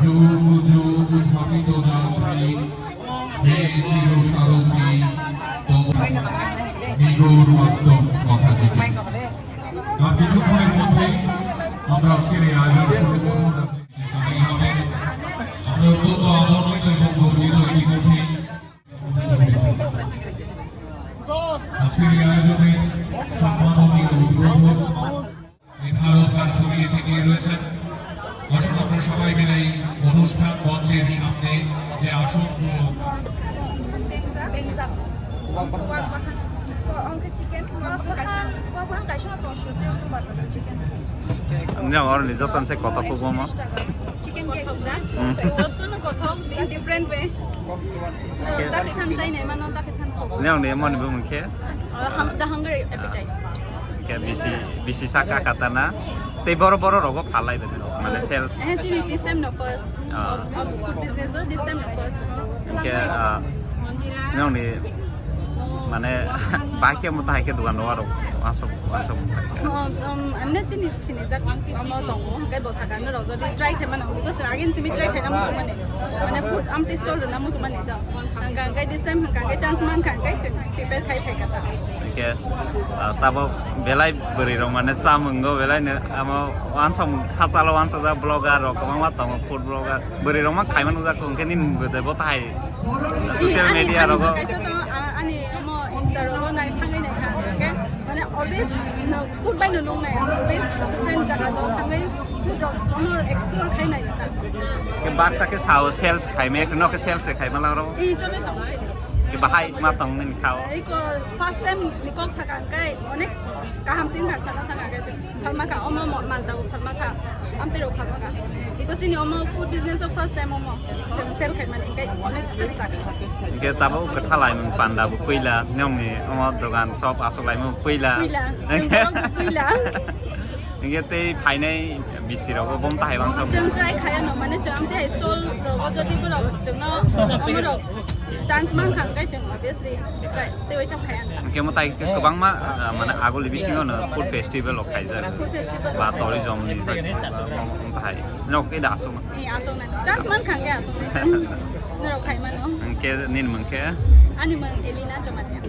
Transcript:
যুগ যুগ ধাবিত যাত্রী হে চির সারথী তব নিগূঢ় বাস্তব কথা থেকে আর কিছুক্ষণের মধ্যেই আমরা আজকের এই আয়োজন শুরু করব। সামিল হবেন আমরা অত্যন্ত আনন্দিত এবং গর্বিত ইতিমধ্যেই আজকের এই আয়োজনে সম্মাননীয় উদ্বোধক নির্ধারক আর ছড়িয়ে ছিটিয়ে রয়েছেন। আসুন আমরা সবাই মিলে এই অনুষ্ঠান মঞ্চের সামনে যে আসনগুলো Ini orang ni jotan saya kota pun mah. different way. Jacket hand China, mana jacket hand Togo. Ini orang ni mana ni bukan ke? The hunger appetite. Ke bisi saka kata na. Tapi boro-boro rogo palai betul. Mana sel. Actually, this time no first. Food business, this time no first. Ke ini orang ni mana baiknya mau tahu ke dugaan luar masuk. I'm not sini jak mau tahu. Kayak bosan kan, lo jadi try kayak mana? Because again sini try kayak mana mana. Mana food am taste stall na musuh mana itu. Kayak this time kayak chance man kayak prepare kayak kata. Ke tapi belai beri mana samenggo belai ni ama wansam hasalo wansam za blogger rok mama tahu food blogger beri kayak mana za kongkin ini betul betul tahu social media rok. Ani mau Instagram naik tanggai naik kan, okay? Mana always no food by no long naik, always different jaga tu tanggai food rok, mau explore kai naik kita. Ke baksa ke sawo sales kai me, no ke sales kai malah rok. Ini cuma tahu je. Ke bahai matang ni kau. Iko first time nikol sakan kai, onek kaham sih nggak salah tangga kai tu. Kalau maka oma mau mal tahu, kalau maka am terus kalau maka. Because ini oma food business of first time oma, jangan sell kai mana kai onek terus Ke tahu ke thalai mung panda bu kuila, nyom ni oma dogan shop asok lai mung kuila. Kuila. Ini te paine bisi rok bom tahu bang shop. Jangan try kaya no, mana jangan try stall rok jadi pun jangan oma rok. Chance man kan kai jangan obviously try, tapi macam kaya. Ke mau tahu ke bang ma mana aku lebih sih no food festival lok kai jar. Food festival. Ba tori jom ni tahu. Nok ke dah asok. Asok na. Chance man kan kaya asok ni. Nero kaya mana? Ke nin mung ke. Ani man Elina cuman ya.